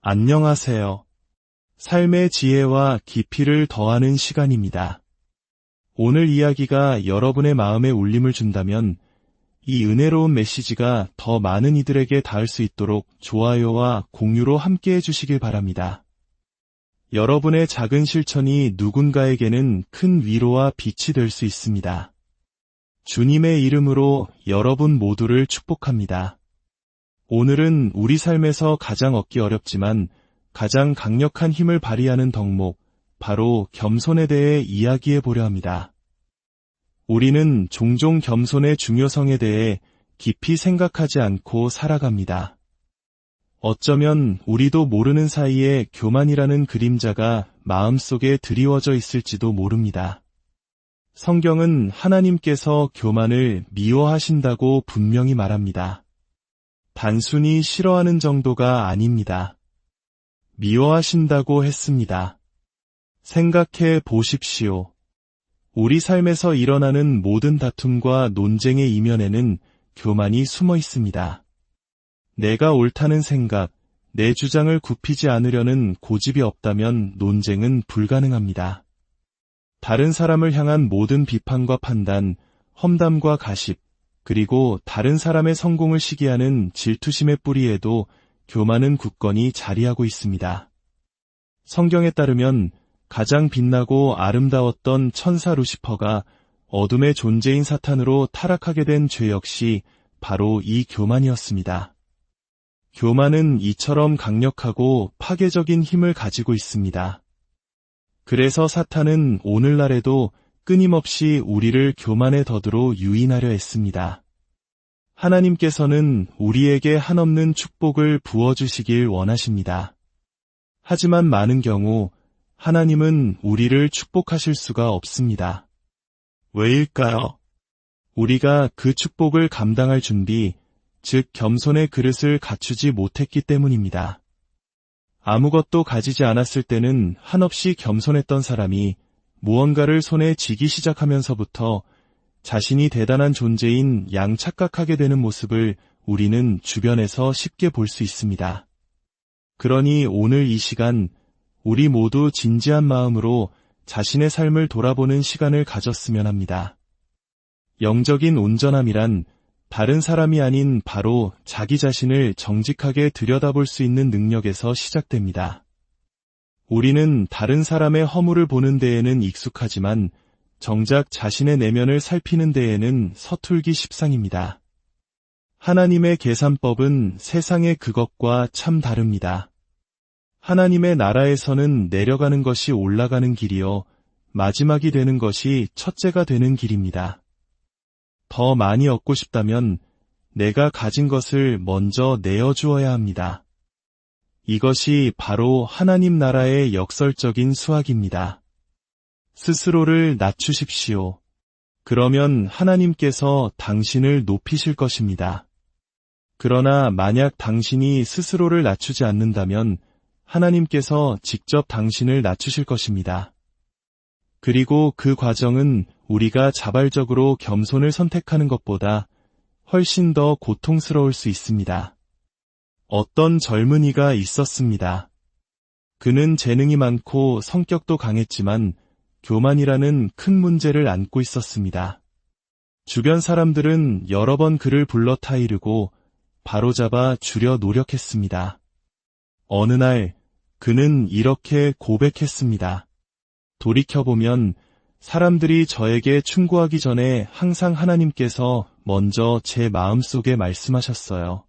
안녕하세요. 삶의 지혜와 깊이를 더하는 시간입니다. 오늘 이야기가 여러분의 마음에 울림을 준다면 이 은혜로운 메시지가 더 많은 이들에게 닿을 수 있도록 좋아요와 공유로 함께 해주시길 바랍니다. 여러분의 작은 실천이 누군가에게는 큰 위로와 빛이 될 수 있습니다. 주님의 이름으로 여러분 모두를 축복합니다. 오늘은 우리 삶에서 가장 얻기 어렵지만 가장 강력한 힘을 발휘하는 덕목, 바로 겸손에 대해 이야기해 보려 합니다. 우리는 종종 겸손의 중요성에 대해 깊이 생각하지 않고 살아갑니다. 어쩌면 우리도 모르는 사이에 교만이라는 그림자가 마음속에 드리워져 있을지도 모릅니다. 성경은 하나님께서 교만을 미워하신다고 분명히 말합니다. 단순히 싫어하는 정도가 아닙니다. 미워하신다고 했습니다. 생각해 보십시오. 우리 삶에서 일어나는 모든 다툼과 논쟁의 이면에는 교만이 숨어 있습니다. 내가 옳다는 생각, 내 주장을 굽히지 않으려는 고집이 없다면 논쟁은 불가능합니다. 다른 사람을 향한 모든 비판과 판단, 험담과 가십, 그리고 다른 사람의 성공을 시기하는 질투심의 뿌리에도 교만은 굳건히 자리하고 있습니다. 성경에 따르면 가장 빛나고 아름다웠던 천사 루시퍼가 어둠의 존재인 사탄으로 타락하게 된 죄 역시 바로 이 교만이었습니다. 교만은 이처럼 강력하고 파괴적인 힘을 가지고 있습니다. 그래서 사탄은 오늘날에도 끊임없이 우리를 교만의 덫으로 유인하려 했습니다. 하나님께서는 우리에게 한없는 축복을 부어주시길 원하십니다. 하지만 많은 경우 하나님은 우리를 축복하실 수가 없습니다. 왜일까요? 우리가 그 축복을 감당할 준비, 즉 겸손의 그릇을 갖추지 못했기 때문입니다. 아무것도 가지지 않았을 때는 한없이 겸손했던 사람이 무언가를 손에 쥐기 시작하면서부터 자신이 대단한 존재인 양 착각하게 되는 모습을 우리는 주변에서 쉽게 볼 수 있습니다. 그러니 오늘 이 시간 우리 모두 진지한 마음으로 자신의 삶을 돌아보는 시간을 가졌으면 합니다. 영적인 온전함이란 다른 사람이 아닌 바로 자기 자신을 정직하게 들여다볼 수 있는 능력에서 시작됩니다. 우리는 다른 사람의 허물을 보는 데에는 익숙하지만 정작 자신의 내면을 살피는 데에는 서툴기 십상입니다. 하나님의 계산법은 세상의 그것과 참 다릅니다. 하나님의 나라에서는 내려가는 것이 올라가는 길이요, 마지막이 되는 것이 첫째가 되는 길입니다. 더 많이 얻고 싶다면 내가 가진 것을 먼저 내어주어야 합니다. 이것이 바로 하나님 나라의 역설적인 수학입니다. 스스로를 낮추십시오. 그러면 하나님께서 당신을 높이실 것입니다. 그러나 만약 당신이 스스로를 낮추지 않는다면 하나님께서 직접 당신을 낮추실 것입니다. 그리고 그 과정은 우리가 자발적으로 겸손을 선택하는 것보다 훨씬 더 고통스러울 수 있습니다. 어떤 젊은이가 있었습니다. 그는 재능이 많고 성격도 강했지만 교만이라는 큰 문제를 안고 있었습니다. 주변 사람들은 여러 번 그를 불러 타이르고 바로잡아 주려 노력했습니다. 어느 날 그는 이렇게 고백했습니다. 돌이켜보면 사람들이 저에게 충고하기 전에 항상 하나님께서 먼저 제 마음속에 말씀하셨어요.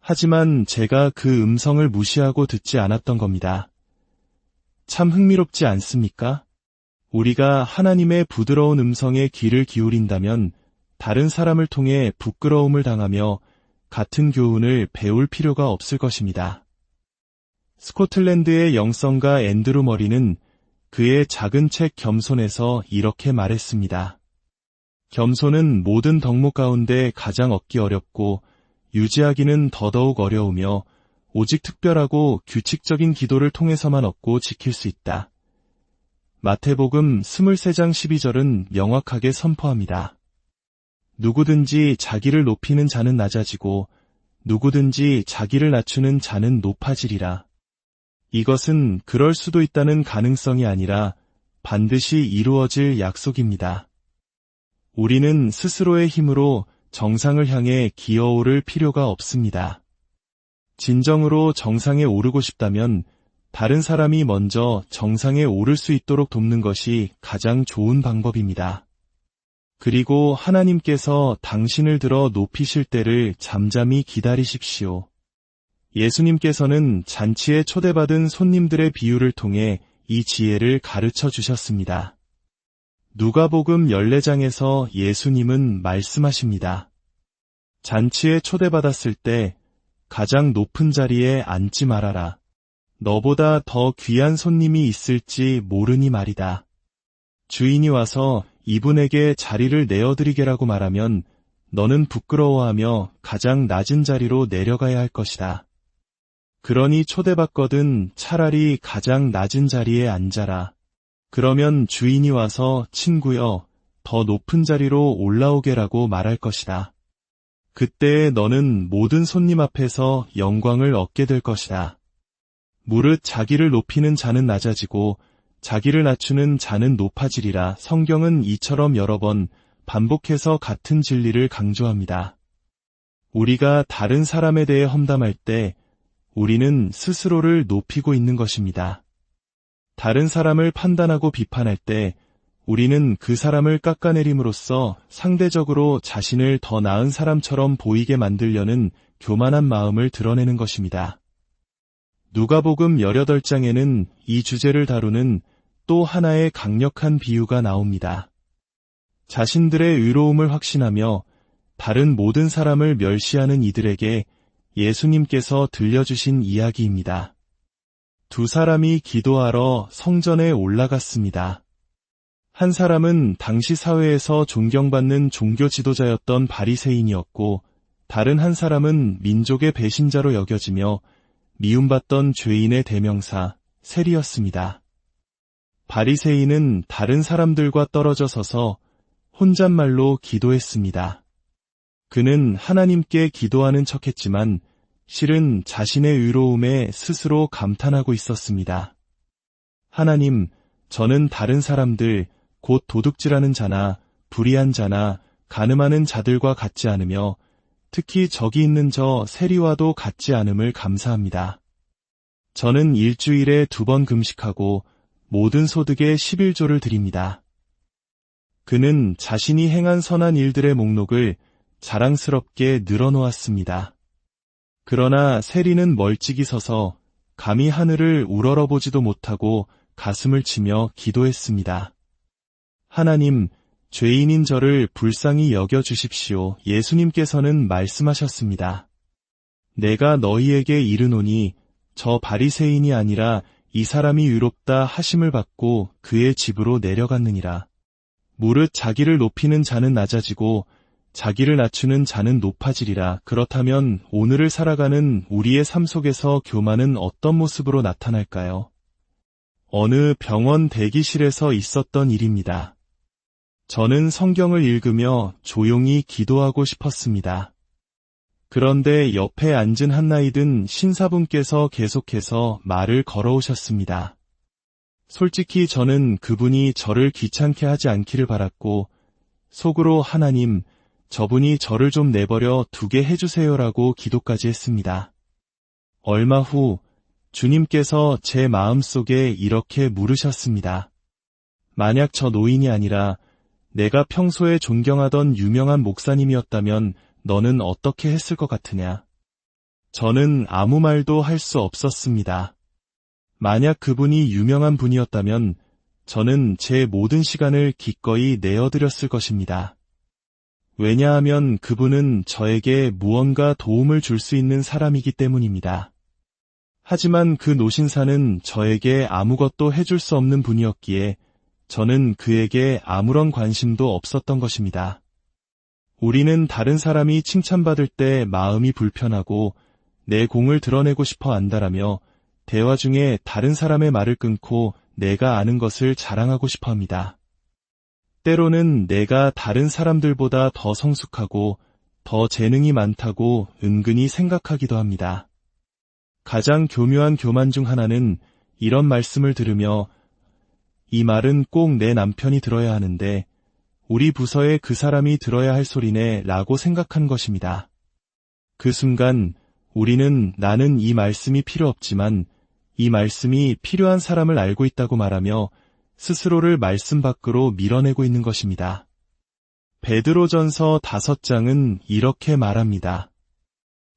하지만 제가 그 음성을 무시하고 듣지 않았던 겁니다. 참 흥미롭지 않습니까? 우리가 하나님의 부드러운 음성에 귀를 기울인다면 다른 사람을 통해 부끄러움을 당하며 같은 교훈을 배울 필요가 없을 것입니다. 스코틀랜드의 영성가 앤드루 머리는 그의 작은 책 겸손에서 이렇게 말했습니다. 겸손은 모든 덕목 가운데 가장 얻기 어렵고 유지하기는 더더욱 어려우며 오직 특별하고 규칙적인 기도를 통해서만 얻고 지킬 수 있다. 마태복음 23장 12절은 명확하게 선포합니다. 누구든지 자기를 높이는 자는 낮아지고 누구든지 자기를 낮추는 자는 높아지리라. 이것은 그럴 수도 있다는 가능성이 아니라 반드시 이루어질 약속입니다. 우리는 스스로의 힘으로 정상을 향해 기어오를 필요가 없습니다. 진정으로 정상에 오르고 싶다면 다른 사람이 먼저 정상에 오를 수 있도록 돕는 것이 가장 좋은 방법입니다. 그리고 하나님께서 당신을 들어 높이실 때를 잠잠히 기다리십시오. 예수님께서는 잔치에 초대받은 손님들의 비유를 통해 이 지혜를 가르쳐 주셨습니다. 누가복음 14장에서 예수님은 말씀하십니다. 잔치에 초대받았을 때 가장 높은 자리에 앉지 말아라. 너보다 더 귀한 손님이 있을지 모르니 말이다. 주인이 와서 이분에게 자리를 내어드리게라고 말하면 너는 부끄러워하며 가장 낮은 자리로 내려가야 할 것이다. 그러니 초대받거든 차라리 가장 낮은 자리에 앉아라. 그러면 주인이 와서 친구여, 더 높은 자리로 올라오게라고 말할 것이다. 그때에 너는 모든 손님 앞에서 영광을 얻게 될 것이다. 무릇 자기를 높이는 자는 낮아지고 자기를 낮추는 자는 높아지리라. 성경은 이처럼 여러 번 반복해서 같은 진리를 강조합니다. 우리가 다른 사람에 대해 험담할 때 우리는 스스로를 높이고 있는 것입니다. 다른 사람을 판단하고 비판할 때 우리는 그 사람을 깎아내림으로써 상대적으로 자신을 더 나은 사람처럼 보이게 만들려는 교만한 마음을 드러내는 것입니다. 누가복음 18장에는 이 주제를 다루는 또 하나의 강력한 비유가 나옵니다. 자신들의 의로움을 확신하며 다른 모든 사람을 멸시하는 이들에게 예수님께서 들려주신 이야기입니다. 두 사람이 기도하러 성전에 올라갔습니다. 한 사람은 당시 사회에서 존경받는 종교 지도자였던 바리새인이었고 다른 한 사람은 민족의 배신자로 여겨지며 미움받던 죄인의 대명사 세리였습니다. 바리새인은 다른 사람들과 떨어져 서서 혼잣말로 기도했습니다. 그는 하나님께 기도하는 척했지만 실은 자신의 의로움에 스스로 감탄하고 있었습니다. 하나님, 저는 다른 사람들, 곧 도둑질하는 자나 불의한 자나 간음하는 자들과 같지 않으며 특히 저기 있는 저 세리와도 같지 않음을 감사합니다. 저는 일주일에 2번 금식하고 모든 소득의 11조를 드립니다. 그는 자신이 행한 선한 일들의 목록을 자랑스럽게 늘어놓았습니다. 그러나 세리는 멀찍이 서서 감히 하늘을 우러러보지도 못하고 가슴을 치며 기도했습니다. 하나님, 죄인인 저를 불쌍히 여겨주십시오. 예수님께서는 말씀하셨습니다. 내가 너희에게 이르노니 저 바리새인이 아니라 이 사람이 의롭다 하심을 받고 그의 집으로 내려갔느니라. 무릇 자기를 높이는 자는 낮아지고 자기를 낮추는 자는 높아지리라. 그렇다면 오늘을 살아가는 우리의 삶 속에서 교만은 어떤 모습으로 나타날까요? 어느 병원 대기실에서 있었던 일입니다. 저는 성경을 읽으며 조용히 기도하고 싶었습니다. 그런데 옆에 앉은 한 나이 든 신사분께서 계속해서 말을 걸어오셨습니다. 솔직히 저는 그분이 저를 귀찮게 하지 않기를 바랐고 속으로 하나님, 저분이 저를 좀 내버려 두게 해주세요라고 기도까지 했습니다. 얼마 후 주님께서 제 마음속에 이렇게 물으셨습니다. 만약 저 노인이 아니라 내가 평소에 존경하던 유명한 목사님이었다면 너는 어떻게 했을 것 같으냐? 저는 아무 말도 할 수 없었습니다. 만약 그분이 유명한 분이었다면 저는 제 모든 시간을 기꺼이 내어드렸을 것입니다. 왜냐하면 그분은 저에게 무언가 도움을 줄 수 있는 사람이기 때문입니다. 하지만 그 노신사는 저에게 아무것도 해줄 수 없는 분이었기에 저는 그에게 아무런 관심도 없었던 것입니다. 우리는 다른 사람이 칭찬받을 때 마음이 불편하고 내 공을 드러내고 싶어 안달하며 대화 중에 다른 사람의 말을 끊고 내가 아는 것을 자랑하고 싶어 합니다. 때로는 내가 다른 사람들보다 더 성숙하고 더 재능이 많다고 은근히 생각하기도 합니다. 가장 교묘한 교만 중 하나는 이런 말씀을 들으며 이 말은 꼭 내 남편이 들어야 하는데 우리 부서에 그 사람이 들어야 할 소리네 라고 생각한 것입니다. 그 순간 우리는 나는 이 말씀이 필요 없지만 이 말씀이 필요한 사람을 알고 있다고 말하며 스스로를 말씀 밖으로 밀어내고 있는 것입니다. 베드로전서 5장은 이렇게 말합니다.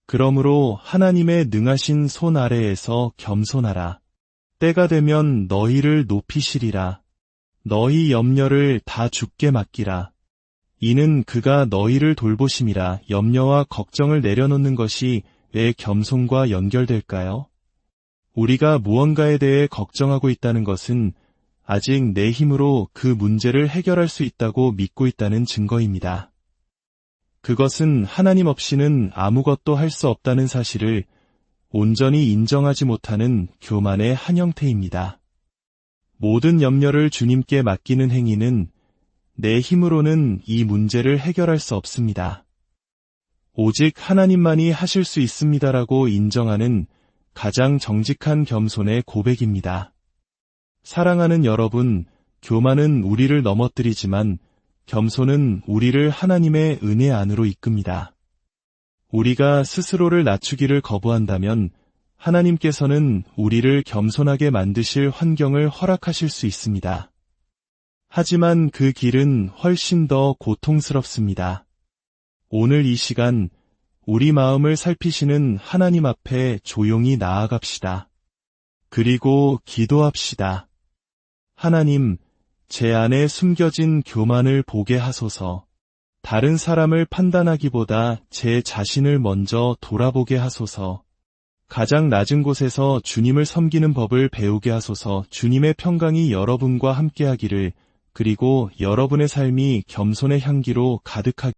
그러므로 하나님의 능하신 손 아래에서 겸손하라. 때가 되면 너희를 높이시리라. 너희 염려를 다 주께 맡기라. 이는 그가 너희를 돌보심이라. 염려와 걱정을 내려놓는 것이 왜 겸손과 연결될까요? 우리가 무언가에 대해 걱정하고 있다는 것은 아직 내 힘으로 그 문제를 해결할 수 있다고 믿고 있다는 증거입니다. 그것은 하나님 없이는 아무것도 할 수 없다는 사실을 온전히 인정하지 못하는 교만의 한 형태입니다. 모든 염려를 주님께 맡기는 행위는 내 힘으로는 이 문제를 해결할 수 없습니다. 오직 하나님만이 하실 수 있습니다라고 인정하는 가장 정직한 겸손의 고백입니다. 사랑하는 여러분, 교만은 우리를 넘어뜨리지만 겸손은 우리를 하나님의 은혜 안으로 이끕니다. 우리가 스스로를 낮추기를 거부한다면 하나님께서는 우리를 겸손하게 만드실 환경을 허락하실 수 있습니다. 하지만 그 길은 훨씬 더 고통스럽습니다. 오늘 이 시간 우리 마음을 살피시는 하나님 앞에 조용히 나아갑시다. 그리고 기도합시다. 하나님, 제 안에 숨겨진 교만을 보게 하소서. 다른 사람을 판단하기보다 제 자신을 먼저 돌아보게 하소서. 가장 낮은 곳에서 주님을 섬기는 법을 배우게 하소서. 주님의 평강이 여러분과 함께하기를, 그리고 여러분의 삶이 겸손의 향기로 가득하기를